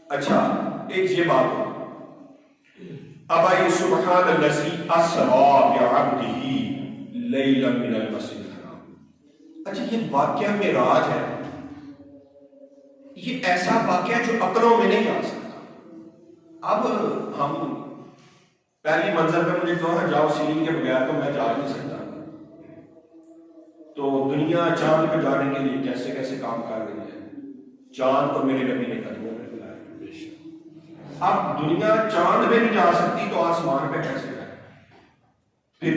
اچھا ایک یہ بات ہو، اب آئیے سبحان الذی اسری بعبدہ لیلا من المسجد الحرام۔ اچھا یہ واقعہ معراج ہے، یہ ایسا واقعہ جو عقلوں میں نہیں آ سکتا۔ اب ہم پہلی منزل پہ مجھے کہو جاؤ سیڑھی کے بغیر تو میں جا نہیں سکتا، تو دنیا چاند پہ جانے کے لیے کیسے کیسے کام کر رہی ہے، چاند تو میرے نبی نے قدموں میں بلایا۔ اب دنیا چاند پہ نہیں جا سکتی تو آسمان پہ کیسے جائے؟ پھر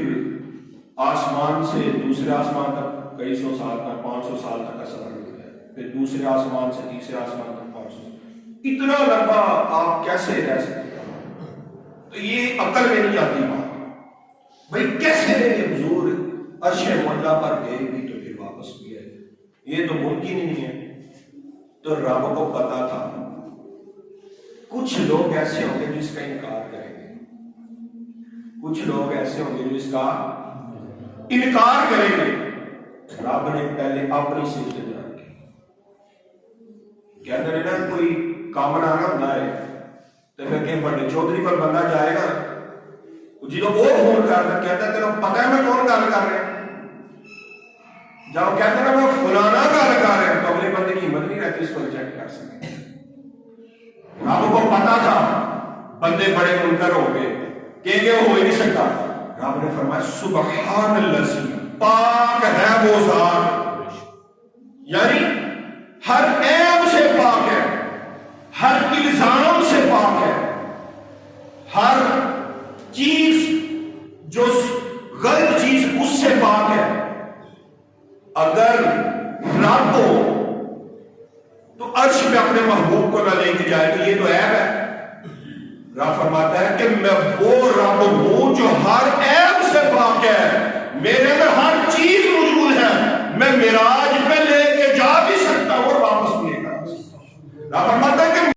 آسمان سے دوسرے آسمان تک کئی سو سال تک 500 سال تک کا سفر ہوتا ہے، پھر دوسرے آسمان سے تیسرے آسمان تک 500، اتنا لمبا آپ کیسے رہ سکتے؟ تو یہ عقل میں نہیں آتی بات، بھائی کیسے حضور عرش معلیٰ پر گئے بھی تو پھر واپس بھی آئے، یہ تو ممکن ہی نہیں ہے۔ تو رب کو پتا تھا کچھ لوگ ایسے ہوں گے جو اس کا انکار کریں گے، کچھ لوگ ایسے ہوں گے جو اس کا انکار کریں گے۔ رب نے پہلے اپنی صفت بیان کی، کہتے ہیں نا کوئی کام آنا ہوتا ہے تو پھر کہ بڑے چودھری پر بندہ جائے گا، جنہوں وہ فون کرتا کہتا ہے تیرا پتہ ہے میں کون گل کر رہا ہوں، جب کہتے ہیں میں فلانا گل کر رہا ہوں تو اگلے بندے کی ہمت نہیں رہتی اس کو ریجیکٹ کر سکے۔ رب کو پتا تھا بندے بڑے منکر ہوں گے کہ وہ ہو ہی نہیں سکتا، رب نے فرمایا سبحان الذی، پاک ہے وہ ذات، یعنی ہر عیب سے پاک ہے، ہر الزام سے پاک ہے، ہر چیز جو غلط چیز اس سے پاک ہے۔ اگر رب ہو تو عرش میں اپنے محبوب کو نہ لے کے جائے تو یہ تو عیب ہے۔ رب فرماتا ہے کہ میں وہ رب ہوں جو ہر عیب سے پاک ہے، میرے میں ہر چیز موجود ہے، میں معراج